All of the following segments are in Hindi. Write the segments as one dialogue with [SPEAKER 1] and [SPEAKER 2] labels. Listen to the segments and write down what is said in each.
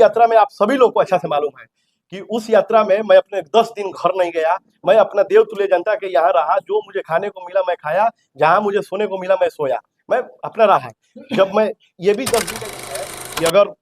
[SPEAKER 1] यात्रा में आप सभी लोग को अच्छा से मालूम है कि उस यात्रा में मैं अपने 10 दिन घर नहीं गया। मैं अपना देवतुल्य जनता के यहाँ रहा। जो मुझे खाने को मिला मैं खाया, जहाँ मुझे सोने को मिला मैं सोया, मैं अपना रहा। जब मैं ये भी 10 दिन का है कि अगर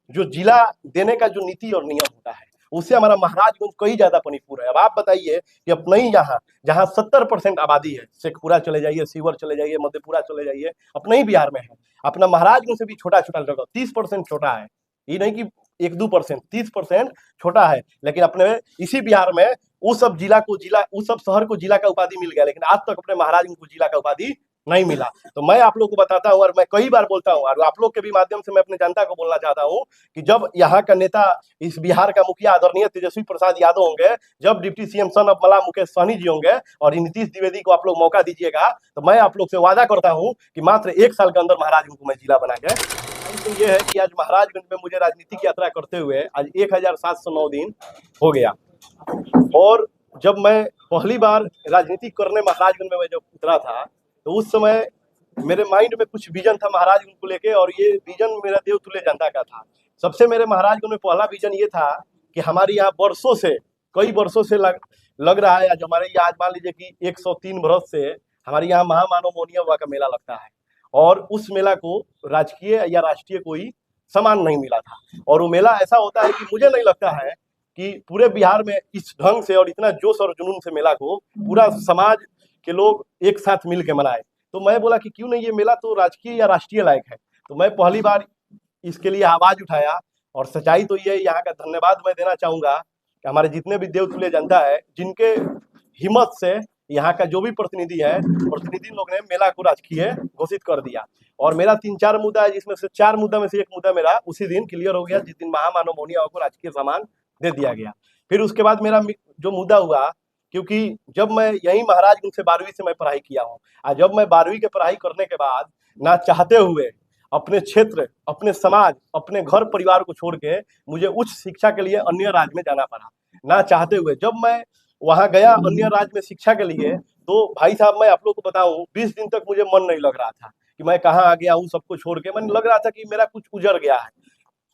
[SPEAKER 1] जो जिला देने का जो नीति और नियम होता है उससे हमारा महाराजगंज कहीं ज्यादा परिपूर्ण है। अब आप बताइए कि अपने ही यहाँ जहाँ 70% आबादी है, शेखपुरा चले जाइए, सीवर चले जाइए, मधेपुरा चले जाइए, अपने ही बिहार में है। अपना महाराजगंज से भी छोटा छोटा जगह 30% छोटा है। ये नहीं कि 1-2%, 30% छोटा है। लेकिन अपने इसी बिहार में उस सब जिला को जिला, उस सब शहर को जिला का उपाधि मिल गया, लेकिन आज तक अपने महाराजगंज को जिला का उपाधि नहीं मिला। तो मैं आप लोग को बताता हूँ और मैं कई बार बोलता हूँ और आप लोग के भी माध्यम से मैं अपने जनता को बोलना चाहता हूँ कि जब यहाँ का नेता, इस बिहार का मुखिया आदरणीय तेजस्वी प्रसाद यादव होंगे, जब डिप्टी सीएम सन ऑफ मला मुकेश सहनी जी होंगे और नीतीश द्विवेदी को आप लोग मौका दीजिएगा, तो मैं आप लोग से वादा करता हूँ कि मात्र 1 साल के अंदर महाराजगंज को मैं जिला बना के। तो ये है कि आज महाराजगंज में मुझे राजनीतिक यात्रा करते हुए आज 1709 दिन हो गया। और जब मैं पहली बार राजनीति करने महाराजगंज में मैं जब उतरा था, तो उस समय मेरे माइंड में कुछ विजन था महाराजगंज को लेके, और ये विजन मेरा देवतुल्य जनता का था। सबसे मेरे महाराजगंज में पहला विजन ये था कि हमारे यहाँ वर्षों से, कई वर्षों से लग रहा है, आज हमारे यहाँ, आज मान लीजिए कि 103 वर्ष से हमारे यहाँ महामानव मोनिया बाबा का मेला लगता है, और उस मेला को राजकीय या राष्ट्रीय कोई सम्मान नहीं मिला था। और वो मेला ऐसा होता है कि मुझे नहीं लगता है कि पूरे बिहार में इस ढंग से और इतना जोश और जुनून से मेला को पूरा समाज के लोग एक साथ मिल के मनाए। तो मैं बोला कि क्यों नहीं, ये मेला तो राजकीय या राष्ट्रीय लायक है। तो मैं पहली बार इसके लिए आवाज उठाया। और सच्चाई तो ये, यहाँ का धन्यवाद मैं देना चाहूंगा कि हमारे जितने भी देवतुल्य जनता है, जिनके हिम्मत से यहाँ का जो भी प्रतिनिधि लोग ने मेला को राजकीय घोषित कर दिया। और मेरा 3-4 मुद्दा है, जिसमें से 4 मुद्दा में से एक मुद्दा मेरा उसी दिन क्लियर हो गया, जिस दिन महामानव मोनिया को राजकीय सम्मान दे दिया गया। फिर उसके बाद मेरा जो मुद्दा हुआ, क्योंकि जब मैं यही महाराजगंज से 12वीं से मैं पढ़ाई किया हूँ, और जब मैं 12वीं के पढ़ाई करने के बाद ना चाहते हुए अपने क्षेत्र, अपने समाज, अपने घर परिवार को छोड़ के मुझे उच्च शिक्षा के लिए अन्य राज्य में जाना पड़ा। ना चाहते हुए जब मैं वहां गया अन्य राज्य में शिक्षा के लिए, तो भाई साहब मैं आप लोग को बताऊं, 20 दिन तक मुझे मन नहीं लग रहा था कि मैं कहाँ आ गया हूँ सबको छोड़ के। मन लग रहा था कि मेरा कुछ उजड़ गया है।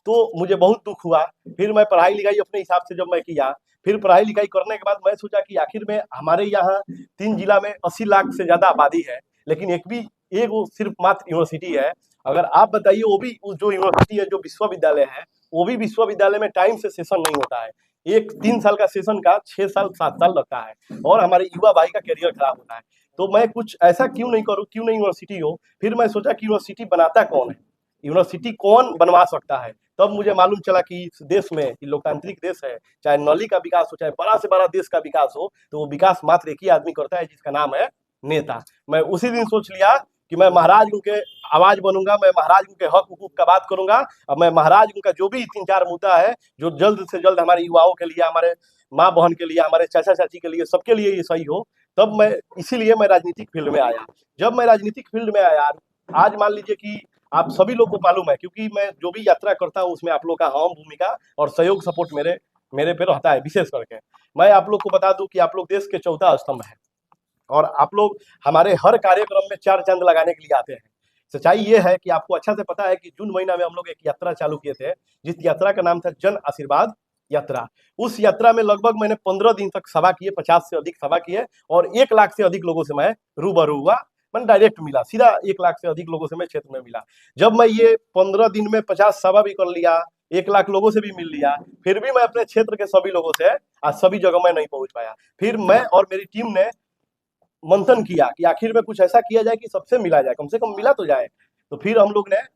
[SPEAKER 1] तो मुझे बहुत दुख हुआ। फिर मैं पढ़ाई लिखाई अपने हिसाब से जब मैं किया, फिर पढ़ाई लिखाई करने के बाद मैं सोचा कि आखिर में हमारे यहाँ 3 जिला में 80 लाख से ज्यादा आबादी है, लेकिन एक वो सिर्फ मात्र यूनिवर्सिटी है। अगर आप बताइए, वो भी जो यूनिवर्सिटी है, जो विश्वविद्यालय है, वो भी विश्वविद्यालय में टाइम से सेशन नहीं होता है। एक 3 साल का सेशन का 6 साल 7 साल लगता है, और हमारे युवा भाई का करियर खराब होता है। तो मैं कुछ ऐसा क्यों नहीं करूं, क्यों नहीं यूनिवर्सिटी हो। फिर मैं सोचा कि यूनिवर्सिटी बनाता कौन है, यूनिवर्सिटी कौन बनवा सकता है। तब मुझे मालूम चला कि इस देश में, कि लोकतांत्रिक देश है, चाहे नली का विकास हो, चाहे बड़ा से बड़ा देश का विकास हो, तो वो विकास मात्र एक ही आदमी करता है, जिसका नाम है नेता। मैं उसी दिन सोच लिया कि मैं महाराजगंज के आवाज बनूंगा, मैं महाराजगंज के हक हुकूक का बात करूंगा, और मैं महाराजगंज का जो भी 3-4 मुद्दा है, जो जल्द से जल्द हमारे युवाओं के लिए, हमारे माँ बहन के लिए, हमारे चाचा चाची के लिए, सबके लिए ये सही हो, तब मैं, इसीलिए मैं राजनीतिक फील्ड में आया। जब मैं राजनीतिक फील्ड में आया, आज मान लीजिए कि आप सभी लोग को मालूम है, क्योंकि मैं जो भी यात्रा करता हूँ उसमें आप लोग का अहम भूमिका और सहयोग सपोर्ट मेरे पे रहता है। विशेष करके मैं आप लोग को बता दूं कि आप लोग देश के चौथा स्तंभ है, और आप लोग हमारे हर कार्यक्रम में 4 चांद लगाने के लिए आते हैं। सच्चाई ये है कि आपको अच्छा से पता है कि जून महीना में हम लोग एक यात्रा चालू किए थे, जिस यात्रा का नाम था जन आशीर्वाद यात्रा। उस यात्रा में लगभग मैंने 15 दिन तक सभा किए, 50 से अधिक सभा किए, और 1 लाख से अधिक लोगों से मैं रूबरू हुआ। मैं डायरेक्ट मिला, सीधा 1 लाख से अधिक लोगों से मैं क्षेत्र में मिला। जब मैं ये 15 दिन में 50 सभा भी कर लिया, 1 लाख लोगों से भी मिल लिया, फिर भी मैं अपने क्षेत्र के सभी लोगों से आज सभी जगह मैं नहीं पहुंच पाया। फिर मैं और मेरी टीम ने मंथन किया कि आखिर में कुछ ऐसा किया जाए कि सबसे मिला जाए, कम से कम मिला तो जाए। तो फिर हम लोग ने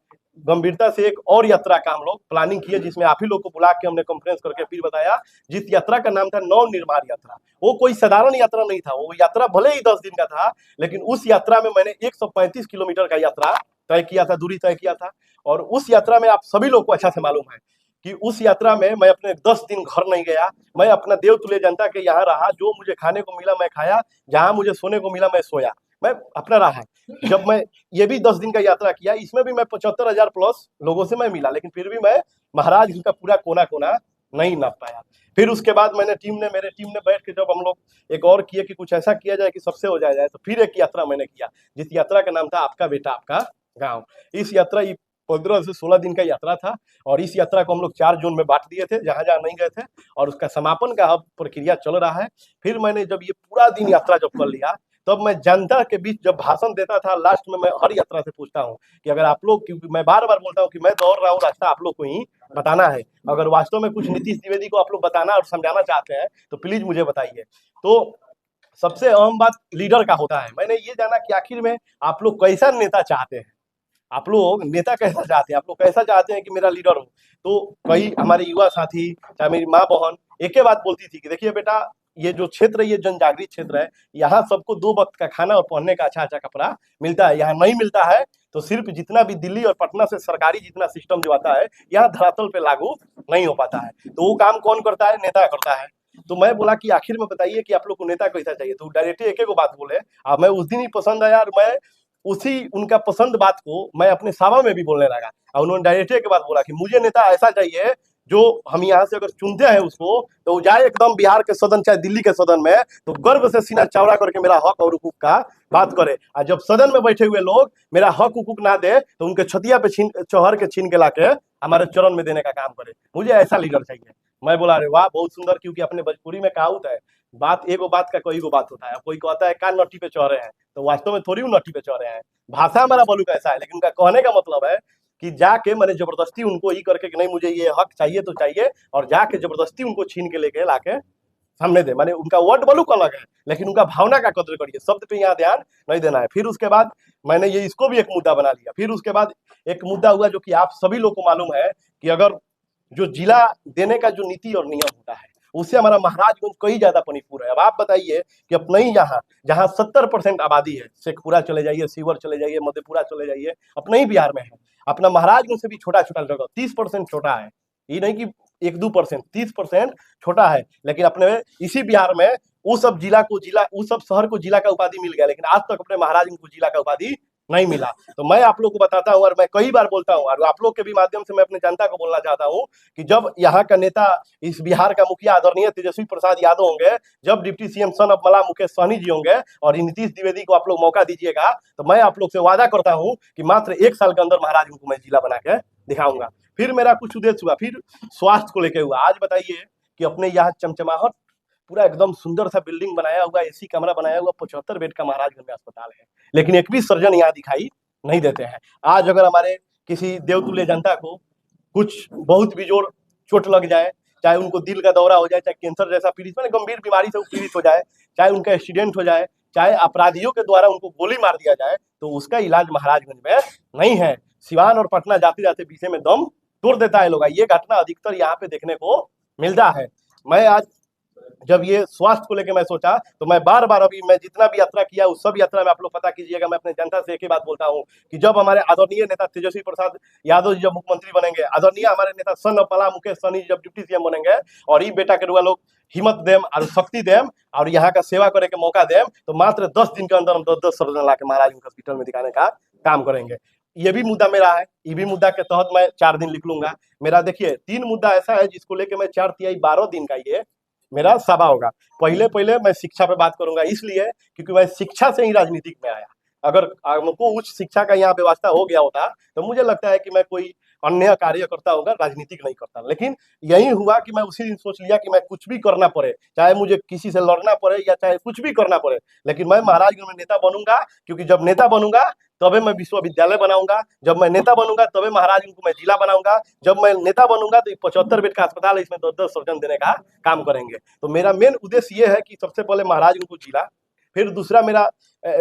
[SPEAKER 1] गंभीरता से एक और यात्रा का हम लोग प्लानिंग किए, जिसमें आप ही लोग को बुला के हमने कॉन्फ्रेंस करके फिर बताया, जिस यात्रा का नाम था नव निर्माण यात्रा। वो कोई साधारण यात्रा नहीं था, वो यात्रा भले ही 10 दिन का था, लेकिन उस यात्रा में मैंने 135 किलोमीटर का यात्रा तय किया था, दूरी तय किया था। और उस यात्रा में आप सभी लोग को अच्छा से मालूम है कि उस यात्रा में मैं अपने 10 दिन घर नहीं गया। मैं अपना देवतुल्य जनता के यहाँ रहा। जो मुझे खाने को मिला मैं खाया, जहाँ मुझे सोने को मिला मैं सोया, मैं अपना रहा। जब मैं ये भी 10 दिन का यात्रा किया, इसमें भी मैं 75,000 प्लस लोगों से मैं मिला, लेकिन फिर भी मैं महाराज का पूरा कोना कोना नहीं नाप पाया। फिर उसके बाद मेरी टीम ने बैठ के जब हम लोग एक और किए कि कुछ ऐसा किया जाए कि सबसे हो जाए, तो फिर एक यात्रा मैंने किया, जिस यात्रा का नाम था आपका बेटा आपका गाँव। इस यात्रा 15 से 16 दिन का यात्रा था और इस यात्रा को हम लोग 4 जोन में बाँट दिए थे, जहाँ-जहाँ नहीं गए थे और उसका समापन का अब प्रक्रिया चल रहा है। फिर मैंने जब ये पूरा दिन यात्रा जब कर लिया, तब मैं जनता के बीच जब भाषण देता था, लास्ट में मैं हर यात्रा से पूछता हूँ कि अगर आप लोग, क्योंकि मैं बार-बार बोलता हूँ कि मैं दौड़ रहा हूँ, रास्ता आप लोग को ही बताना है। अगर वास्तव में कुछ नीतीश द्विवेदी को आप लोग बताना और समझाना चाहते हैं, तो प्लीज़ मुझे बताइए। तो सबसे अहम बात लीडर का होता है। मैंने ये जाना कि आखिर में आप लोग कैसा नेता चाहते हैं? आप लोग नेता कैसा चाहते हैं? आप लोग कैसा चाहते हैं कि मेरा लीडर हो? तो कई हमारे युवा साथी, चाहे मेरी माँ-बहन एक ही बात बोलती थी कि देखिए बेटा, ये जो क्षेत्र है, ये जनजागृत क्षेत्र है, यहाँ सबको 2 वक़्त का खाना और पहनने का अच्छा-अच्छा कपड़ा मिलता है। यहाँ नहीं मिलता है, तो सिर्फ़ जितना भी दिल्ली और पटना से सरकारी जितना सिस्टम जो आता है, यहाँ धरातल पे लागू नहीं हो पाता है। तो वो काम कौन करता है? नेता करता है। तो मैं बोला कि आखिर में बताइए कि आप लोग को नेता कैसा चाहिए? तो डायरेक्टली एक ही गो बात बोले, मैं उस दिन ही पसंद आया और मैं उसी उनका पसंद बात को मैं अपने सभा में भी बोलने लगा और उन्होंने डायरेक्टली एक बात बोला कि मुझे नेता ऐसा चाहिए जो हम यहाँ से अगर चुनते हैं उसको, तो वो जाए एकदम बिहार के सदन चाहे दिल्ली के सदन में, तो गर्व से सीना चौड़ा करके मेरा हक और हुकूक का बात करे, और जब सदन में बैठे हुए लोग मेरा हक हुकूक ना दे तो उनके छतिया पे चौहर के छीन के लाके हमारे चरण में देने का काम करे। मुझे ऐसा लीडर चाहिए। मैं बोला अरे वाह, बहुत सुंदर, क्योंकि अपने भोजपुरी में कहावत है, बात एगो बात का कई गो बात होता है। कोई कहता है का नट्टी पे चढ़ रहे हैं, तो वास्तव में थोड़ी वो नट्टी पे चढ़ रहे हैं। भाषा हमारा बलू कैसा है, लेकिन उनका कहने का मतलब है कि जाके मैंने जबरदस्ती उनको ही करके कि नहीं मुझे ये हक चाहिए तो चाहिए, और जाके जबरदस्ती उनको छीन के लेके लाके सामने दे। माने उनका वर्ड बलू का अलग है, लेकिन उनका भावना का कद्र करिए, शब्द पे यहाँ ध्यान नहीं देना है। फिर उसके बाद मैंने ये इसको भी एक मुद्दा बना लिया। फिर उसके बाद एक मुद्दा हुआ जो कि आप सभी लोग को मालूम है कि अगर जो जिला देने का जो नीति और नियम होता है, उससे हमारा महाराजगंज कहीं ज्यादा परिपूर्ण है। अब आप बताइए कि अपने ही यहाँ जहाँ 70% आबादी है, शेखपुरा चले जाइए, सीवर चले जाइए, मधेपुरा चले जाइए, अपने ही बिहार में है। अपना महाराजगंज से भी छोटा छोटा जगह 30% छोटा है, ये नहीं कि 1-2%, 30% छोटा है। लेकिन अपने इसी बिहार में उस सब जिला को जिला, उस सब शहर को जिला का उपाधि मिल गया, लेकिन आज तक अपने महाराजगंज को जिला का उपाधि नहीं मिला। तो मैं आप लोग को बताता हूँ और मैं कई बार बोलता हूँ, और आप लोग के भी माध्यम से मैं अपने जनता को बोलना चाहता हूँ कि जब यहाँ का नेता, इस बिहार का मुखिया आदरणीय तेजस्वी प्रसाद यादव होंगे, जब डिप्टी सीएम सन ऑफ मला मुकेश सहनी जी होंगे और नीतीश द्विवेदी को आप लोग मौका दीजिएगा, तो मैं आप लोग से वादा करता हूँ कि मात्र 1 साल के अंदर महाराजगंज को मैं जिला बना के दिखाऊंगा। फिर मेरा कुछ उद्देश्य हुआ, फिर स्वास्थ्य को लेकर हुआ। आज बताइए कि अपने यहाँ चमचमाहट पूरा एकदम सुंदर सा बिल्डिंग बनाया हुआ, एसी कमरा बनाया हुआ, 75 बेड का महाराजगंज में अस्पताल है, लेकिन एक भी सर्जन यहाँ दिखाई नहीं देते हैं। आज अगर हमारे किसी देवतुल्य जनता को कुछ बहुत बेजोड़ चोट लग जाए, चाहे उनको दिल का दौरा हो जाए, चाहे कैंसर जैसा पीड़ित, मैंने गंभीर बीमारी से पीड़ित हो जाए, चाहे उनका एक्सीडेंट हो जाए, चाहे अपराधियों के द्वारा उनको गोली मार दिया जाए, तो उसका इलाज महाराजगंज में नहीं है। सिवान और पटना जाते जाते बीच में दम तोड़ देता है लोग। ये घटना अधिकतर यहाँ पे देखने को मिलता है। मैं आज जब ये स्वास्थ्य को लेकर मैं सोचा, तो मैं बार बार, अभी मैं जितना भी यात्रा किया उस सब यात्रा में आप लोग पता कीजिएगा, मैं अपने जनता से एक ही बात बोलता हूँ कि जब हमारे आदरणीय नेता तेजस्वी प्रसाद यादव जी जब मुख्यमंत्री बनेंगे, आदरणीय हमारे नेता सन ऑफ मला मुकेश सहनी जब डिप्टी सीएम बनेंगे, और ये बेटा के रुआ लोग हिम्मत देम और शक्ति देम और यहाँ का सेवा करे के मौका देम, तो मात्र 10 दिन के अंदर हम 10-10 सर्जन ला के महाराज हॉस्पिटल में दिखाने का काम करेंगे। ये भी मुद्दा मेरा है, ये भी मुद्दा के तहत मैं 4 दिन लिख लूंगा। मेरा देखिए 3 मुद्दा ऐसा है जिसको लेके मैं 4-12 दिन का ये मेरा सभा होगा। पहले मैं शिक्षा पे बात करूंगा, इसलिए क्योंकि मैं शिक्षा से ही राजनीतिक में आया। अगर हमको उच्च शिक्षा का यहाँ व्यवस्था हो गया होता, तो मुझे लगता है कि मैं कोई अन्य कार्य करता होगा, राजनीतिक नहीं करता। लेकिन यही हुआ कि मैं उसी दिन सोच लिया कि मैं कुछ भी करना पड़े, चाहे मुझे किसी से लड़ना पड़े या चाहे कुछ भी करना पड़े, लेकिन मैं महाराजगंज में नेता बनूंगा। क्योंकि जब नेता बनूंगा तबे मैं विश्वविद्यालय बनाऊंगा, जब मैं नेता बनूंगा तबे महाराजगंज को मैं जिला बनाऊंगा, जब मैं नेता बनूंगा तो 75 बेड का अस्पताल है, इसमें 10-10 सर्जन देने का काम करेंगे। तो मेरा मेन उद्देश्य ये है कि सबसे पहले महाराजगंज को जिला, फिर दूसरा मेरा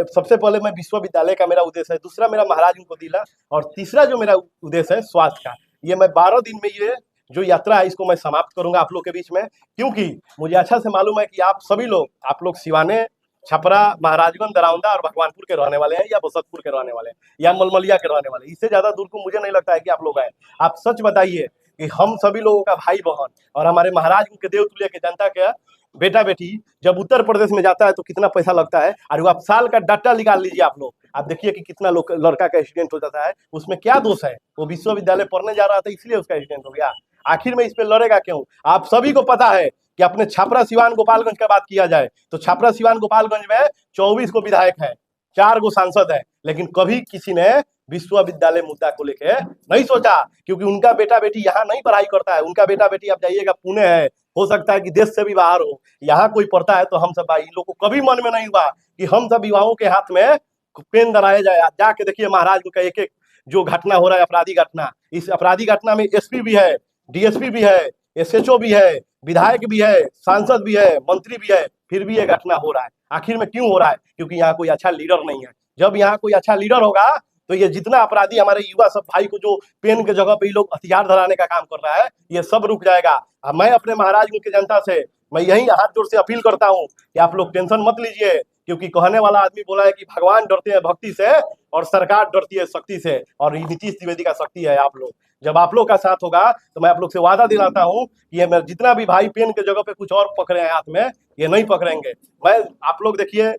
[SPEAKER 1] सबसे पहले मैं विश्वविद्यालय का मेरा उद्देश्य है, दूसरा मेरा महाराजगंज को जिला, और तीसरा जो मेरा उद्देश्य है स्वास्थ्य का। ये मैं 12 दिन में ये जो यात्रा है इसको मैं समाप्त करूंगा आप लोग के बीच में, क्योंकि मुझे अच्छा से मालूम है कि आप सभी लोग, आप लोग सिवाने, छपरा, महाराजगंज, दरौंदा और भगवानपुर के रहने वाले हैं, या बसंतपुर के रहने वाले हैं, या मलमलिया के रहने वाले हैं। इससे ज्यादा दूर को मुझे नहीं लगता है कि आप लोग आए। आप सच बताइए कि हम सभी लोगों का भाई बहन और हमारे महाराजगंज के देवतुल्य के जनता के बेटा बेटी जब उत्तर प्रदेश में जाता है तो कितना पैसा लगता है, और आप साल का डाटा निकाल लीजिए आप लोग, आप देखिए कि कितना लड़का का एक्सीडेंट हो जाता है। उसमें क्या दोष है? वो विश्वविद्यालय पढ़ने जा रहा था इसलिए उसका एक्सीडेंट हो गया। आखिर में इस पे लड़ेगा क्यों? आप सभी को पता है कि अपने छपरा सिवान गोपालगंज का बात किया जाए तो छपरा सिवान गोपालगंज में 24 को विधायक है, 4 गो सांसद है, लेकिन कभी किसी ने विश्वविद्यालय मुद्दा को लेके नहीं सोचा, क्योंकि उनका बेटा बेटी यहाँ नहीं पढ़ाई करता है। उनका बेटा बेटी आप जाइएगा पुणे है, हो सकता है कि देश से भी बाहर हो, यहाँ कोई पढ़ता है तो हम सब भाई लोग को कभी मन में नहीं हुआ कि हम सब युवाओं के हाथ में पेन धराया जाए। आज जाके देखिए महाराज का एक एक जो घटना हो रहा है, अपराधी घटना, इस अपराधी घटना में एसपी भी है, डीएसपी भी है, एसएचओ भी है, विधायक भी है, सांसद भी है, मंत्री भी है, फिर भी ये घटना हो रहा है। आखिर में क्यों हो रहा है? क्योंकि यहाँ कोई अच्छा लीडर नहीं है। जब यहाँ कोई अच्छा लीडर होगा तो ये जितना अपराधी हमारे युवा सब भाई को जो पेन के जगह पे ये लोग हथियार धराने का काम कर रहा है, ये सब रुक जाएगा। अब मैं अपने महाराजगंज की जनता से मैं यही हाथ जोड़ से अपील करता हूँ कि आप लोग टेंशन मत लीजिए, क्योंकि कहने वाला आदमी बोला है कि भगवान डरते हैं भक्ति से और सरकार डरती है शक्ति से, और नीतीश द्विवेदी का शक्ति है आप लोग। जब आप लोग का साथ होगा तो मैं आप लोग से वादा दिलाता हूँ कि ये मैं जितना भी भाई पेन के जगह पे कुछ और पकड़े हैं हाथ में, ये नहीं पकड़ेंगे। मैं आप लोग देखिए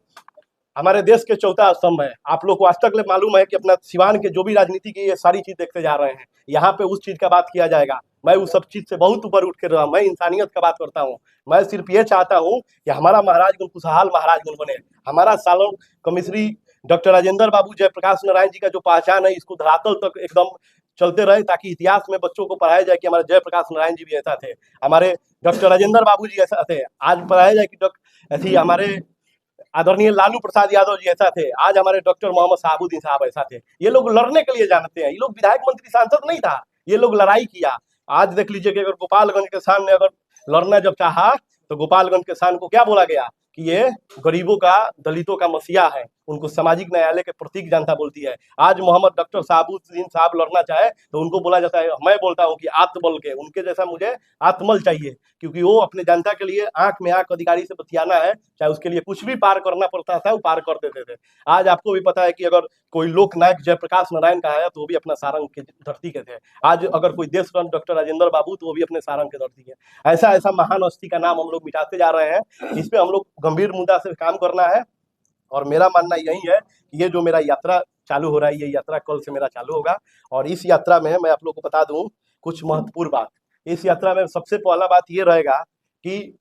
[SPEAKER 1] हमारे देश के चौथा स्तंभ है। आप लोग को आज तक मालूम है कि अपना सिवान के जो भी राजनीति की ये सारी चीज देखते जा रहे हैं, यहाँ पे उस चीज का बात किया जाएगा। मैं उस सब चीज से बहुत ऊपर उठ के रहा, मैं इंसानियत का बात करता हूँ। मैं सिर्फ ये चाहता हूँ कि हमारा महाराजगंज खुशहाल महाराजगंज बने। हमारा सालों कमिश्री डॉक्टर राजेंद्र बाबू जयप्रकाश नारायण जी का जो पहचान है, इसको धरातल तक एकदम चलते रहे, ताकि इतिहास में बच्चों को पढ़ाया जाए कि हमारे जयप्रकाश नारायण जी भी ऐसा थे, हमारे डॉक्टर राजेंद्र बाबू जी ऐसा थे। आज पढ़ाया जाए कि ऐसी हमारे आदरणीय लालू प्रसाद यादव जी ऐसा थे, आज हमारे डॉक्टर मोहम्मद शहाबुद्दीन साहब ऐसा थे। ये लोग लड़ने के लिए जानते हैं, ये लोग विधायक मंत्री सांसद नहीं था, ये लोग लड़ाई किया। आज देख लीजिए कि अगर गोपालगंज के सामने अगर लड़ना जब चाहा तो गोपालगंज के शान को क्या बोला गया कि ये गरीबों का, दलितों का मसीहा है, उनको सामाजिक न्यायालय के प्रतीक जनता बोलती है। आज मोहम्मद डॉक्टर शहाबुद्दीन साहब लड़ना चाहे तो उनको बोला जाता है, मैं बोलता हूँ कि आत्मबल के, उनके जैसा मुझे आत्मबल चाहिए, क्योंकि वो अपने जनता के लिए आंख में आंख अधिकारी से बतियाना है, चाहे उसके लिए कुछ भी पार करना पड़ता था वो पार कर देते थे। आज आपको भी पता है कि अगर कोई लोकनायक जयप्रकाश नारायण का है तो वो भी अपना सारंग के धरती के थे। आज अगर कोई देश रत्न डॉक्टर राजेंद्र बाबू तो वो भी अपने सारंग के धरती के। ऐसा ऐसा महान हस्ती का नाम हम लोग मिटाते जा रहे हैं। इस पे हम लोग गंभीर मुद्दा से काम करना है, और मेरा मानना यही है कि ये जो मेरा यात्रा चालू हो रहा है, ये यात्रा कल से मेरा चालू होगा। और इस यात्रा में मैं आप लोग को बता दूं कुछ महत्वपूर्ण बात। इस यात्रा में सबसे पहला बात ये रहेगा कि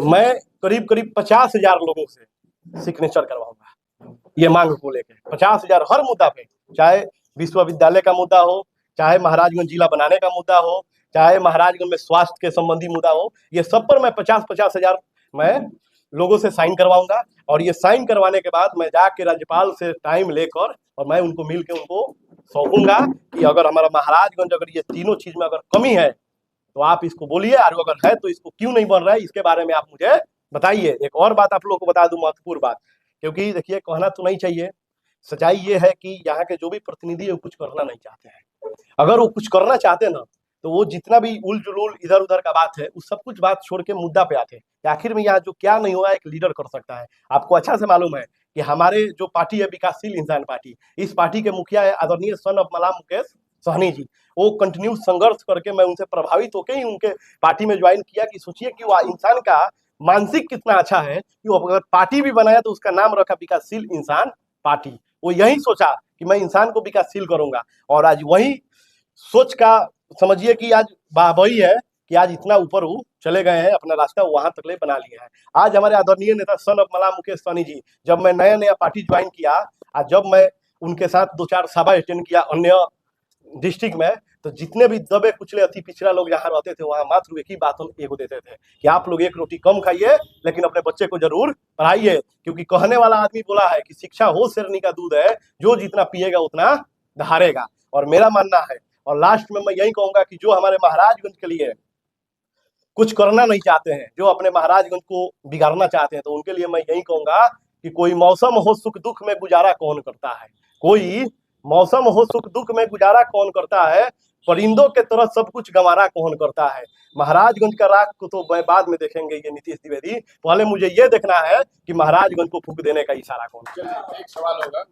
[SPEAKER 1] मैं करीब करीब 50,000 लोगों से सिग्नेचर करवाऊंगा ये मांग को लेकर। 50,000 हर मुद्दा पे, चाहे विश्वविद्यालय का मुद्दा हो, चाहे महाराजगंज जिला बनाने का मुद्दा हो, चाहे महाराजगंज में स्वास्थ्य के संबंधी मुद्दा हो, ये सब पर मैं 50,000 मैं लोगों से साइन करवाऊंगा। और ये साइन करवाने के बाद मैं जाके राज्यपाल से टाइम लेकर और मैं उनको मिल के उनको सौंपूंगा कि अगर हमारा महाराजगंज अगर ये तीनों चीज में अगर कमी है तो आप इसको बोलिए, और अगर है तो इसको क्यों नहीं बन रहा है इसके बारे में आप मुझे बताइए। एक और बात आप लोग को बता दूं, महत्वपूर्ण बात, क्योंकि देखिए कहना तो नहीं चाहिए, सच्चाई ये है कि यहाँ के जो भी प्रतिनिधि है वो कुछ करना नहीं चाहते हैं। अगर वो कुछ करना चाहते ना तो वो जितना भी उल जुलूल इधर उधर का बात है उस सब कुछ बात छोड़ के मुद्दा पे आते हैं। आखिर में यहाँ जो क्या नहीं हुआ एक लीडर कर सकता है। आपको अच्छा से मालूम है कि हमारे जो पार्टी है विकासशील इंसान पार्टी, इस पार्टी के मुखिया है आदरणीय सन ऑफ मलाम मुकेश सहनी जी। वो कंटिन्यू संघर्ष करके मैं उनसे प्रभावित होकर ही उनके पार्टी में ज्वाइन किया कि सोचिए कि वो इंसान का मानसिक कितना अच्छा है कि वो अगर पार्टी भी बनाया तो उसका नाम रखा विकासशील इंसान पार्टी। वो यही सोचा कि मैं इंसान को विकासशील करूंगा, और आज वही सोच का समझिए कि आज वही है कि आज इतना ऊपर वो चले गए हैं, अपना रास्ता वहां तक ले बना लिया है। आज हमारे आदरणीय नेता सन ऑफ मलाम मुकेश सहनी जी, जब मैं नया नया पार्टी ज्वाइन किया, आज जब मैं उनके साथ 2-4 सभा अटेंड किया अन्य डिस्ट्रिक्ट में, तो जितने भी दबे कुचले अति पिछड़ा लोग जहाँ रहते थे वहां मात्र एक ही बात हम एगो देते थे कि आप लोग एक रोटी कम खाइए लेकिन अपने बच्चे को जरूर पढ़ाइए, क्योंकि कहने वाला आदमी बोला है कि शिक्षा हो शेरनी का दूध है, जो जितना पिएगा उतना धारेगा। और मेरा मानना है, और लास्ट में मैं यही कहूंगा कि जो हमारे महाराजगंज के लिए कुछ करना नहीं चाहते हैं, जो अपने महाराजगंज को बिगाड़ना चाहते हैं, तो उनके लिए मैं यही कहूंगा कि कोई मौसम हो सुख दुख में गुजारा कौन करता है, कोई मौसम हो सुख दुख में गुजारा कौन करता है, परिंदों के तरह सब कुछ गंवारा कौन करता है। महाराजगंज का राग को तो बाद में देखेंगे ये नीतीश द्विवेदी, पहले मुझे ये देखना है कि महाराजगंज को फूंक देने का इशारा कौन।
[SPEAKER 2] एक सवाल होगा।